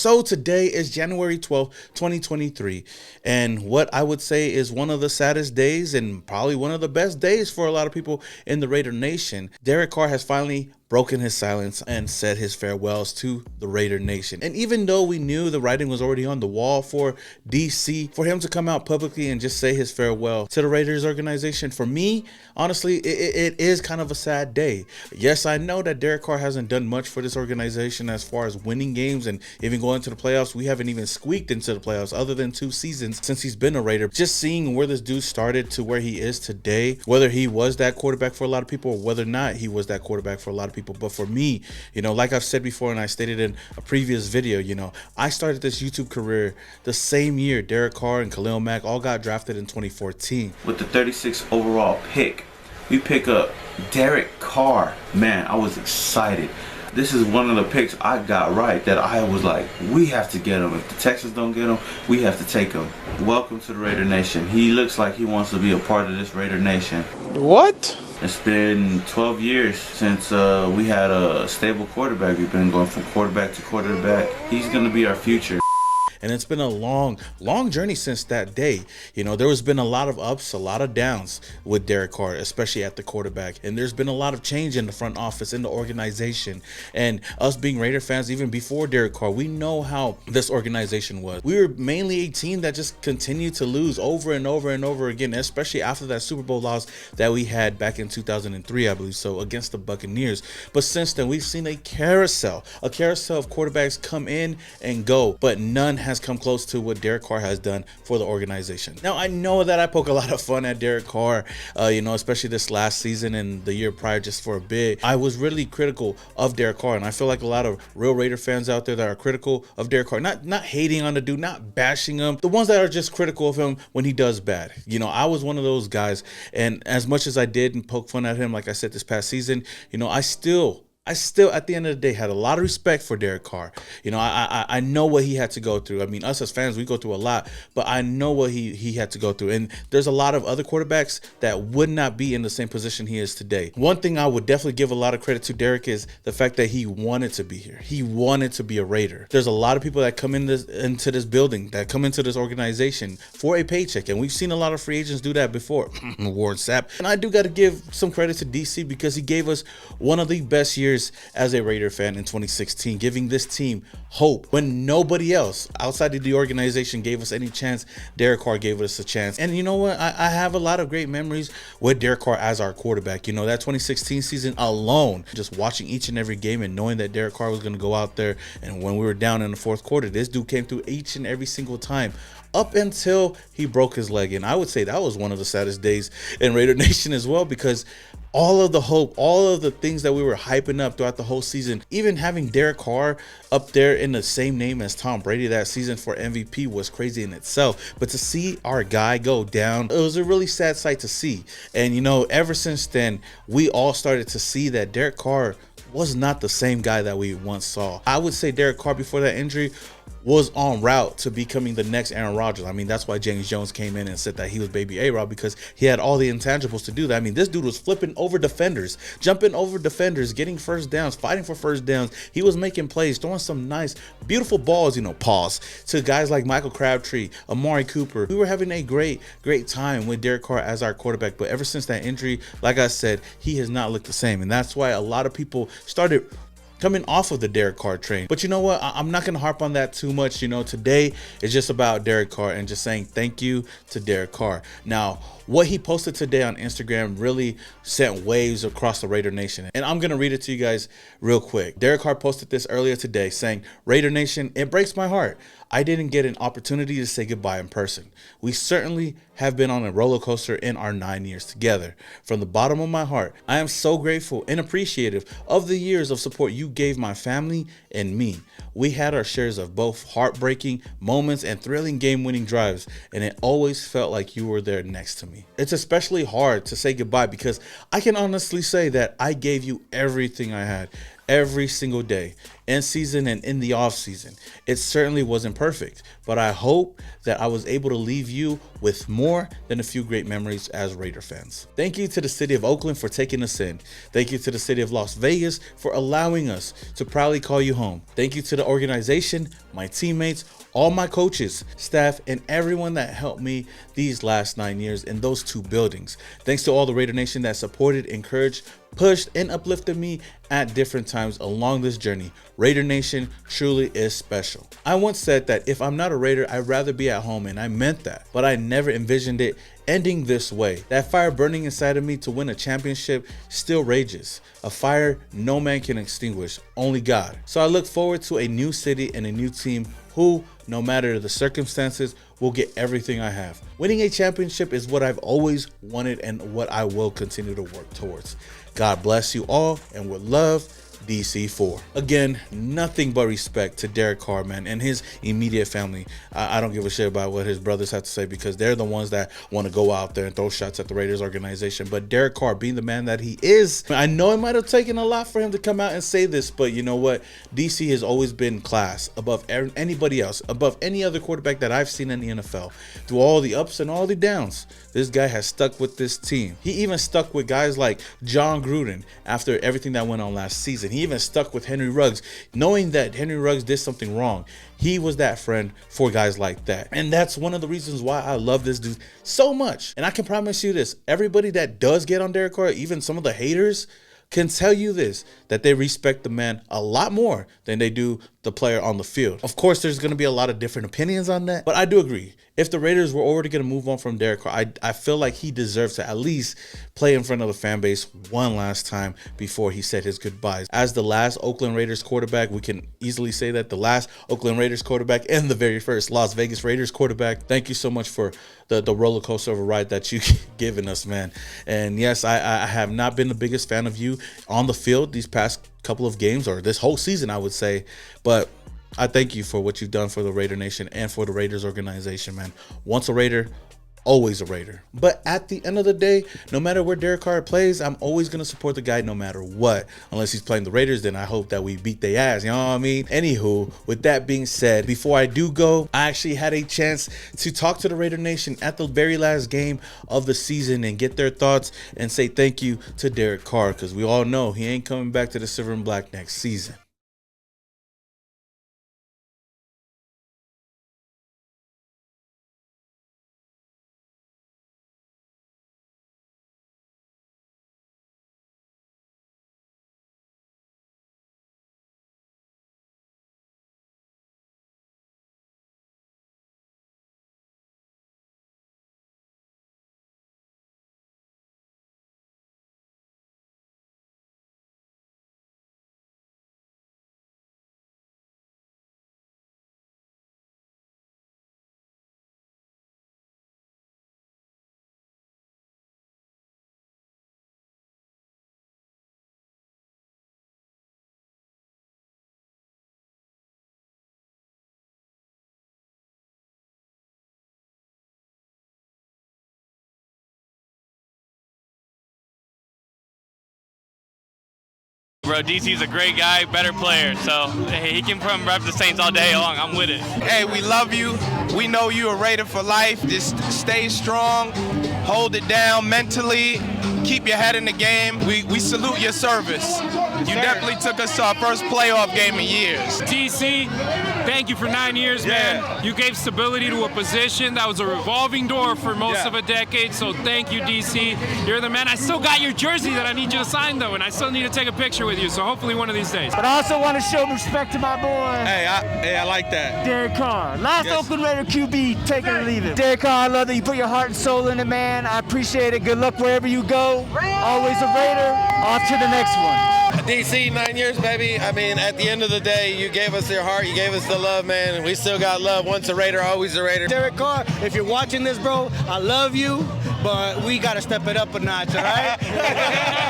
So today is January 12th, 2023, and what I would say is one of the saddest days and probably one of the best days for a lot of people in the Raider Nation. Derek Carr has finally broken his silence and said his farewells to the Raider Nation. And even though we knew the writing was already on the wall for DC, for him to come out publicly and just say his farewell to the Raiders organization, for me, honestly, it is kind of a sad day. Yes, I know that Derek Carr hasn't done much for this organization as far as winning games and even going to the playoffs. We haven't even squeaked into the playoffs other than 2 seasons since he's been a Raider. Just seeing where this dude started to where he is today, whether he was that quarterback for a lot of people or whether or not he was that quarterback for a lot of people. But for me, like I've said before and I stated in a previous video, I started this YouTube career the same year Derek Carr and Khalil Mack all got drafted in 2014. With the 36th overall pick, we pick up Derek Carr. Man, I was excited. This is one of the picks I got right that I was like, we have to get him. If the Texans don't get him, we have to take him. Welcome to the Raider Nation. He looks like he wants to be a part of this Raider Nation. What? It's been 12 years since we had a stable quarterback. We've been going from quarterback to quarterback. He's going to be our future. And it's been a long journey since that day. There has been a lot of ups, a lot of downs with Derek Carr, especially at the quarterback. And there's been a lot of change in the front office, in the organization. And us being Raider fans, even before Derek Carr, we know how this organization was. We were mainly a team that just continued to lose over and over and over again, especially after that Super Bowl loss that we had back in 2003, I believe so, against the Buccaneers. But since then, we've seen a carousel of quarterbacks come in and go, but none has come close to what Derek Carr has done for the organization. Now, I know that I poke a lot of fun at Derek Carr, especially this last season and the year prior just for a bit. I was really critical of Derek Carr, and I feel like a lot of real Raider fans out there that are critical of Derek Carr, not hating on the dude, not bashing him, the ones that are just critical of him when he does bad. I was one of those guys, and as much as I did and poke fun at him, like I said this past season, I still, at the end of the day, had a lot of respect for Derek Carr. I know what he had to go through. I mean, us as fans, we go through a lot, but I know what he had to go through. And there's a lot of other quarterbacks that would not be in the same position he is today. One thing I would definitely give a lot of credit to Derek is the fact that he wanted to be here. He wanted to be a Raider. There's a lot of people that come into this building, that come into this organization for a paycheck. And we've seen a lot of free agents do that before. Warren Sapp. And I do got to give some credit to DC because he gave us one of the best years as a Raider fan in 2016, giving this team hope when nobody else outside of the organization gave us any chance. Derek Carr gave us a chance. And you know what? I have a lot of great memories with Derek Carr as our quarterback. That 2016 season alone, just watching each and every game and knowing that Derek Carr was going to go out there, and when we were down in the fourth quarter, this dude came through each and every single time, up until he broke his leg. And I would say that was one of the saddest days in Raider Nation as well, because all of the hope, all of the things that we were hyping up throughout the whole season, even having Derek Carr up there in the same name as Tom Brady that season for MVP was crazy in itself. But to see our guy go down, it was a really sad sight to see. And ever since then, we all started to see that Derek Carr was not the same guy that we once saw. I would say Derek Carr before that injury was en route to becoming the next Aaron Rodgers. I mean, that's why James Jones came in and said that he was baby A-Rod, because he had all the intangibles to do that. I mean, this dude was flipping over defenders, jumping over defenders, getting first downs, fighting for first downs. He was making plays, throwing some nice, beautiful balls, pause, to guys like Michael Crabtree, Amari Cooper. We were having a great time with Derek Carr as our quarterback, but ever since that injury, like I said, he has not looked the same. And that's why a lot of people started coming off of the Derek Carr train. But you know what? I'm not going to harp on that too much. Today is just about Derek Carr and just saying thank you to Derek Carr. Now, what he posted today on Instagram really sent waves across the Raider Nation. And I'm going to read it to you guys real quick. Derek Carr posted this earlier today saying, "Raider Nation, it breaks my heart. I didn't get an opportunity to say goodbye in person. We certainly have been on a roller coaster in our 9 years together. From the bottom of my heart, I am so grateful and appreciative of the years of support you gave my family and me. We had our shares of both heartbreaking moments and thrilling game-winning drives, and it always felt like you were there next to me. It's especially hard to say goodbye because I can honestly say that I gave you everything I had, every single day, in season and in the off season. It certainly wasn't perfect, but I hope that I was able to leave you with more than a few great memories as Raider fans. Thank you to the city of Oakland for taking us in. Thank you to the city of Las Vegas for allowing us to proudly call you home. Thank you to the organization, my teammates, all my coaches, staff, and everyone that helped me these last 9 years in those 2 buildings. Thanks to all the Raider Nation that supported, encouraged, pushed, and uplifted me at different times along this journey. Raider Nation truly is special. I once said that if I'm not a Raider, I'd rather be at home, and I meant that, but I never envisioned it ending this way. That fire burning inside of me to win a championship still rages. A fire no man can extinguish, only God. So I look forward to a new city and a new team who, no matter the circumstances, will get everything I have. Winning a championship is what I've always wanted and what I will continue to work towards. God bless you all, and with love, DC4. Again, nothing but respect to Derek Carr, man, and his immediate family. I don't give a shit about what his brothers have to say, because they're the ones that want to go out there and throw shots at the Raiders organization. But Derek Carr, being the man that he is, I know it might have taken a lot for him to come out and say this, but you know what? DC has always been class above anybody else, above any other quarterback that I've seen in the NFL. Through all the ups and all the downs, this guy has stuck with this team. He even stuck with guys like John Gruden after everything that went on last season. He even stuck with Henry Ruggs, knowing that Henry Ruggs did something wrong. He was that friend for guys like that. And that's one of the reasons why I love this dude so much. And I can promise you this, everybody that does get on Derek Carr, even some of the haters, can tell you this, that they respect the man a lot more than they do the player on the field. Of course, there's going to be a lot of different opinions on that, but I do agree. If the Raiders were already going to move on from Derek Carr, I feel like he deserves to at least play in front of the fan base one last time before he said his goodbyes. As the last Oakland Raiders quarterback, we can easily say that the last Oakland Raiders quarterback and the very first Las Vegas Raiders quarterback. Thank you so much for the roller coaster of a ride that you've given us, man. And yes, I have not been the biggest fan of you on the field these past couple of games, or this whole season, I would say, but I thank you for what you've done for the Raider Nation and for the Raiders organization, man. Once a Raider, always a Raider. But at the end of the day, no matter where Derek Carr plays, I'm always going to support the guy no matter what. Unless he's playing the Raiders, then I hope that we beat their ass, you know what I mean? Anywho, with that being said, before I do go, I actually had a chance to talk to the Raider Nation at the very last game of the season and get their thoughts and say thank you to Derek Carr, because we all know he ain't coming back to the Silver and Black next season. Bro, DC's a great guy, better player, so hey, he can come rep the Saints all day long. I'm with it. Hey, we love you. We know you are Raider for life. Just stay strong, hold it down mentally, keep your head in the game. We salute your service. You definitely took us to our first playoff game in years. DC, thank you for 9 years, man. You gave stability to a position that was a revolving door for most of a decade, so thank you, DC. You're the man. I still got your jersey that I need you to sign, though, and I still need to take a picture with you, so hopefully one of these days. But I also want to show respect to my boy. Hey, I like that. Derek Carr. Last Oakland Raider QB, take it or leave it. Derek Carr, I love that you put your heart and soul in it, man. I appreciate it. Good luck wherever you go. Always a Raider. Off to the next one. DC, 9 years, baby. I mean, at the end of the day, you gave us your heart, you gave us the love, man, and we still got love. Once a Raider, always a Raider. Derek Carr, if you're watching this, bro, I love you, but we got to step it up a notch, all right?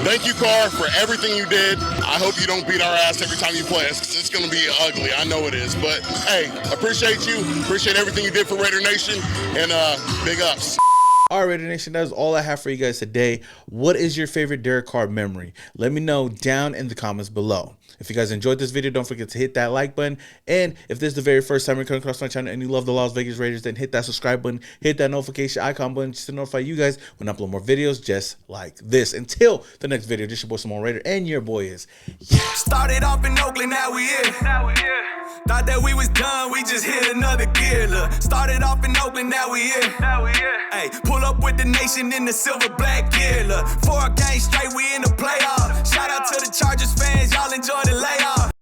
Thank you, Carr, for everything you did. I hope you don't beat our ass every time you play us, because it's going to be ugly. I know it is. But, hey, appreciate you. Appreciate everything you did for Raider Nation, and big ups. All right, Raider Nation, that is all I have for you guys today. What is your favorite Derek Carr memory? Let me know down in the comments below. If you guys enjoyed this video, don't forget to hit that like button. And if this is the very first time you're coming across my channel and you love the Las Vegas Raiders, then hit that subscribe button, hit that notification icon button just to notify you guys when I upload more videos just like this. Until the next video, this your boy Simone Raider, and your boy is Started off in Oakland, now we here. Thought that we was done, we just hit another gear. Look, started off in Oakland, now we here. Hey, pull up with the nation in the silver black gear. Look, 4 games straight, we in the play.